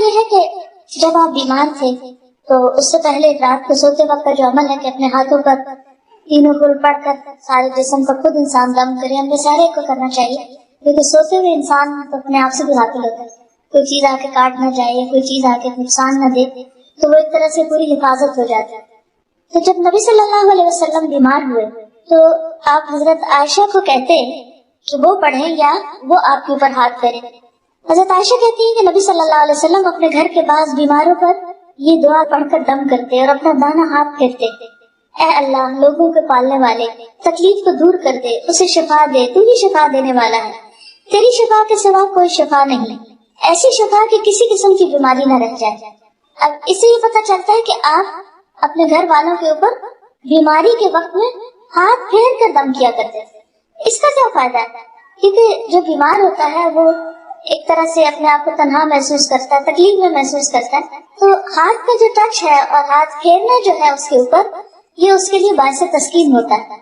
یہ ہے کہ جب آپ بیمار تھے تو اس سے پہلے رات کو سوتے وقت کا جو عمل ہے کہ اپنے ہاتھوں پر تینوں کل پڑھ کر سارے جسم پر خود انسان دم کرے، ہم نے سارے کو کرنا چاہیے، کیونکہ سوتے ہوئے انسان تو اپنے آپ سے بھی غافل ہوتا ہے، کوئی چیز آ کے کاٹ نہ جائے، کوئی چیز آ کے نقصان نہ دے، تو وہ ایک طرح سے پوری حفاظت ہو جاتی ہے۔ تو جب نبی صلی اللہ علیہ وسلم بیمار ہوئے تو آپ حضرت عائشہ کو کہتے کہ وہ پڑھیں یا وہ آپ کے اوپر ہاتھ پھیرے۔ حضرت عائشہ کہتی ہیں کہ نبی صلی اللہ علیہ وسلم اپنے گھر کے بعض بیماروں پر یہ دعا پڑھ کر دم کرتے اور اپنا دانا ہاتھ پھیرتے، اے اللہ لوگوں کے پالنے والے، تکلیف کو دور کر دے، اسے شفا دے، تو ہی شفا دینے والا ہے، تیری شفا کے سوا کوئی شفا نہیں، ایسی شفا کہ کسی قسم کی بیماری نہ رہ جائے۔ اب اس سے یہ پتہ چلتا ہے کہ آپ اپنے گھر والوں کے اوپر بیماری کے وقت میں ہاتھ پھیر کر دم کیا کرتے تھے۔ اس کا کیا فائدہ ہے؟ کیونکہ جو بیمار ہوتا ہے وہ ایک طرح سے اپنے آپ کو تنہا محسوس کرتا ہے، تکلیف میں محسوس کرتا ہے، تو ہاتھ کا جو ٹچ ہے اور ہاتھ پھیرنا جو ہے اس کے اوپر، یہ اس کے لیے باعث تسکین ہوتا ہے۔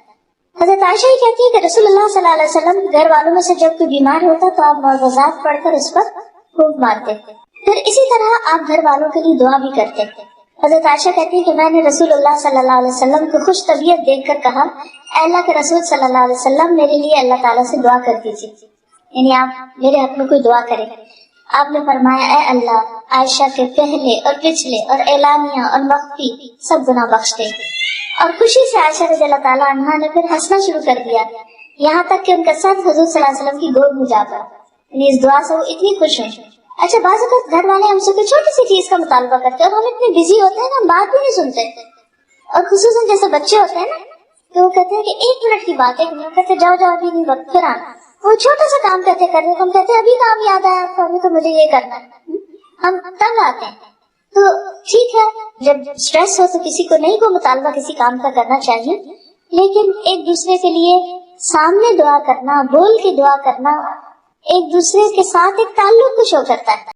حضرت عائشہ یہ کہتی ہے کہ رسول اللہ صلی اللہ علیہ وسلم گھر والوں میں سے جب کوئی بیمار ہوتا تو آپ معوذات پڑھ کر اس پر پھونک مارتے، پھر اسی طرح آپ گھر والوں کے لیے دعا بھی کرتے۔ حضرت عائشہ کہتی ہے کہ میں نے رسول اللہ صلی اللہ علیہ وسلم کو خوش طبیعت دیکھ کر کہا، اے اللہ کے رسول صلی اللہ علیہ وسلم میرے لیے اللہ تعالیٰ سے دعا کر دیجیے، یعنی آپ میرے حق میں کوئی دعا کریں۔ آپ نے فرمایا، اے اللہ عائشہ کے پہلے اور پچھلے اور اعلانیہ اور مخفی سب گناہ بخش دے۔ اور خوشی سے عائشہ رضی اللہ تعالیٰ عنہا نے پھر ہنسنا شروع کر دیا، یہاں تک کہ ان کا سر حضور صلی اللہ علیہ وسلم کی گود میں جا پڑا، یعنی اس دعا سے وہ اتنی خوش ہوئی۔ اچھا، بعض اوقات گھر والے ہم سے کوئی چھوٹی سی چیز کا مطالبہ کرتے ہیں اور ہم اتنے بزی ہوتے ہیں نا، ہم بات بھی نہیں سنتے، اور خصوصاً جیسے بچے ہوتے ہیں نا تو وہ کہتے ہیں کہ 1 منٹ کی بات ہے، ہم کہتے جاؤ جاؤ ابھی نہیں وقت، پھر آنا، وہ چھوٹا سا کام کہتے کر رہے، ہم کہتے ابھی کام یاد آیا آپ کو، ابھی تو مجھے یہ کرنا ہے، ہم تنگ آتے ہیں۔ تو ٹھیک ہے، جب اسٹریس ہو تو کسی کو نہیں کو مطالبہ کسی کام کا کرنا چاہیے، لیکن ایک دوسرے کے لیے سامنے دعا کرنا، بول کے دعا کرنا، ایک دوسرے کے ساتھ ایک تعلق کو شو کرتا ہے۔